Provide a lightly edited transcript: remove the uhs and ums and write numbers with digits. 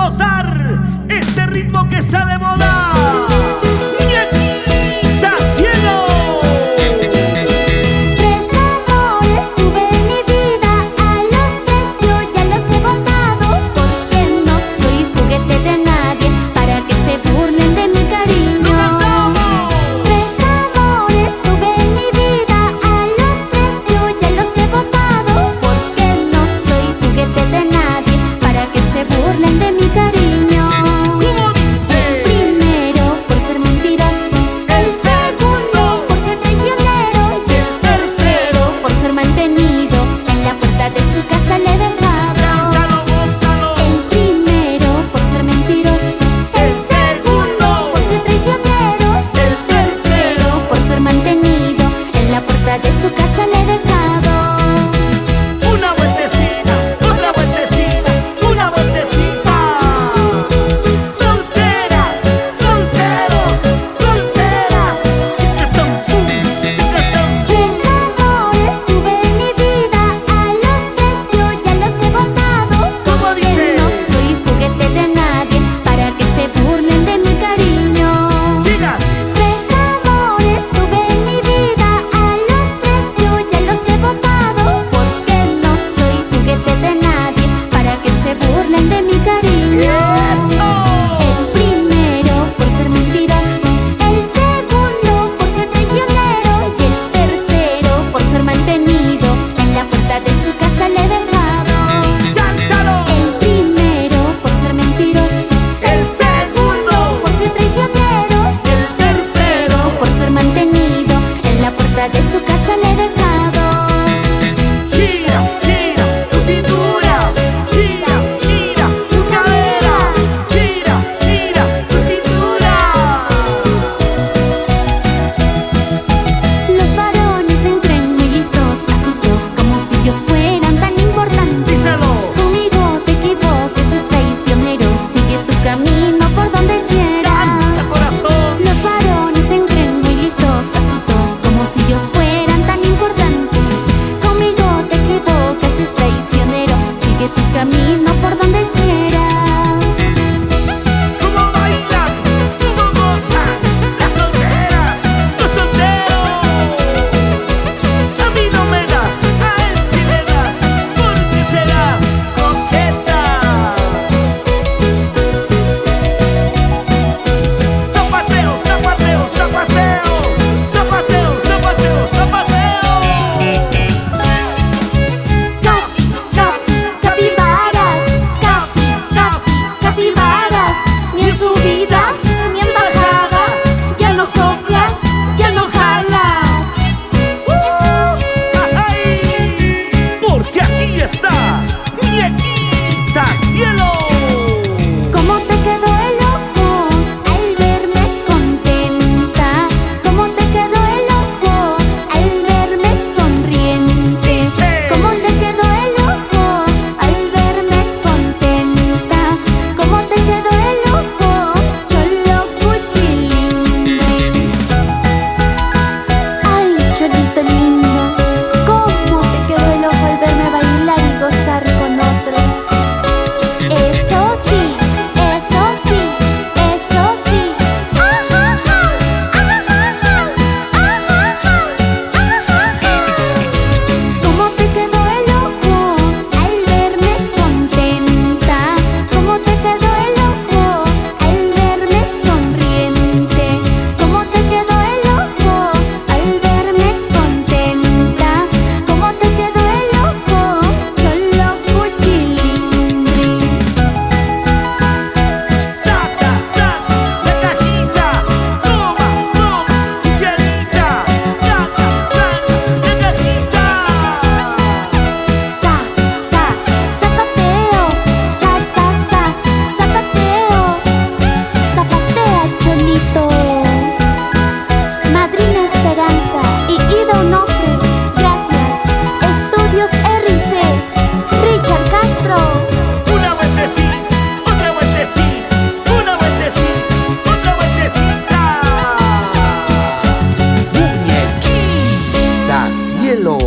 gozar este ritmo que está de moda. Muñequita cielo. Tres amores tuve en mi vida, a los tres yo ya los he botado, porque no soy juguete de nadie para que se burlen de mi cariño. Tres amores tuve en mi vida, a los tres yo ya los he botado, porque no soy juguete de nadie para que se burlen de mi cariño. ¿Cómo dice? El primero por ser mentiroso, el segundo por ser traicionero y el tercero por ser mantenido. En la puerta de su casa le he dejado. Cántalo, gózalo. El primero por ser mentiroso, el segundo por ser traicionero y el tercero por ser mantenido. En la puerta de su casa le he dejado. Una vueltecita, otra vueltecita, una vueltecita. Solteras, solteros, solteras. Chiquitán, pum, chiquitán. Tres amores tuve en mi vida, a los tres yo ya los he botado, ¿Cómo porque dice? no soy juguete de nadie para que se burlen de mi cariño. Chicas, Tres amores tuve en mi vida, a los tres yo ya los he botado, porque no soy juguete de nadie para que se burlen de mi cariño. eso. El primero por ser mentiroso, el segundo por ser traicionero y el tercero por ser mantenido. En la puerta de su casa le he dejado. Cántalo. El primero por ser mentiroso, El segundo. por ser traicionero y el tercero por ser mantenido. En la puerta de su casa le he dejado. Gira, gira tu cintura. Gira, gira tu cadera. Gira, gira tu cintura. Los varones se creen muy listos, astutos, como si ellos fueran tan importantes. Díselo. Conmigo te equivoques, es traicionero, sigue tu camino por donde quieras. Canta, corazón. Los varones se creen muy listos, astutos, como si ellos fueran tan importantes. Conmigo te equivocas, es traicionero, sigue tu camino por donde quieras. Cómo bailan, cómo gozan las solteras, los solteros. A mí no me das, a él sí le das, porque será coqueta. Zapateo, zapateo, zapateo, zapateo, zapateo, zapateo. Capi, capi, Capibaras, capi, capi, capibaras, ni en subida ni en bajada, ya no soplas, ya no jalas. ¡Ay! Porque aquí está Muñequita Cielo. ¿Cómo te quedó el ojo al verme contenta? ¿Cómo te quedó el ojo al verme sonriente? Dice. ¿Cómo te quedó el ojo al verme contenta? ¿Cómo te quedó el ojo, cholo cuchilinde? Ay, cholito lindo, ¿cómo te quedó el ojo al verme bailar y gozar con otro? Eso sí, eso sí, eso sí. Ajaja, ajaja, ajaja, ajaja. ¿Cómo te quedó el ojo al verme contenta? ¿Cómo te quedó el ojo al verme sonriente? ¿Cómo te quedó el ojo al verme contenta? ¿Cómo te quedó el ojo, cholo cuchilindri? Saca, saca la cajita. Toma, toma, cucharita. Saca, saca la cajita. Sa, sa, zapateo, sa, zapateo, zapatea cholito. Madrina Esperanza y Ida Onofre, gracias. Estudios RC, Richard Castro. Una vueltecita, otra vueltecita, una vueltecita, otra vueltecita. Muñequita Cielo.